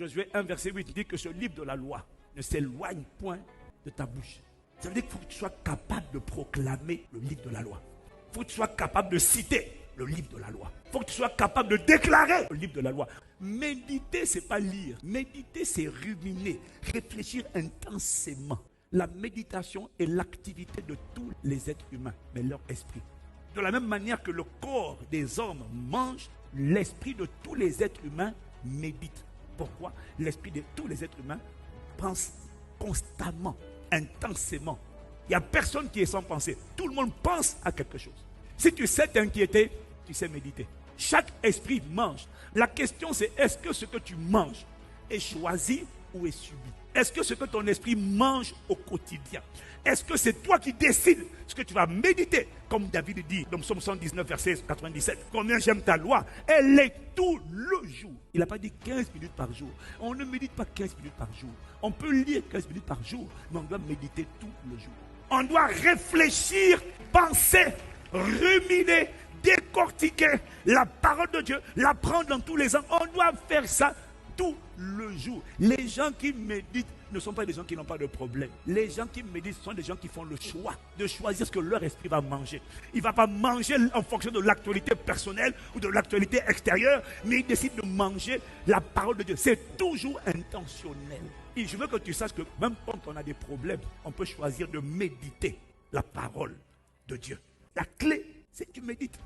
Josué 1, verset 8 dit que ce livre de la loi ne s'éloigne point de ta bouche. Ça veut dire qu'il faut que tu sois capable de proclamer le livre de la loi. Il faut que tu sois capable de citer le livre de la loi. Il faut que tu sois capable de déclarer le livre de la loi. Méditer, ce n'est pas lire. Méditer, c'est ruminer, réfléchir intensément. La méditation est l'activité de tous les êtres humains, mais leur esprit. De la même manière que le corps des hommes mange, l'esprit de tous les êtres humains médite. Pourquoi? L'esprit de tous les êtres humains pense constamment, intensément. Il n'y a personne qui est sans penser. Tout le monde pense à quelque chose. Si tu sais t'inquiéter, tu sais méditer. Chaque esprit mange. La question c'est, est-ce que ce que tu manges est choisi ou est subi? Est-ce que ce que ton esprit mange au quotidien, est-ce que c'est toi qui décides ce que tu vas méditer? Comme David dit dans Psaume 119, verset 97. Combien j'aime ta loi, elle est tout le jour. Il n'a pas dit 15 minutes par jour. On ne médite pas 15 minutes par jour. On peut lire 15 minutes par jour, mais on doit méditer tout le jour. On doit réfléchir, penser, ruminer, décortiquer la parole de Dieu, la prendre dans tous les sens. On doit faire ça tout le jour. Les gens qui méditent ne sont pas des gens qui n'ont pas de problème. Les gens qui méditent sont des gens qui font le choix de choisir ce que leur esprit va manger. Il ne va pas manger en fonction de l'actualité personnelle ou de l'actualité extérieure, mais il décide de manger la parole de Dieu. C'est toujours intentionnel. Et je veux que tu saches que même quand on a des problèmes, on peut choisir de méditer la parole de Dieu. La clé, c'est que tu médites.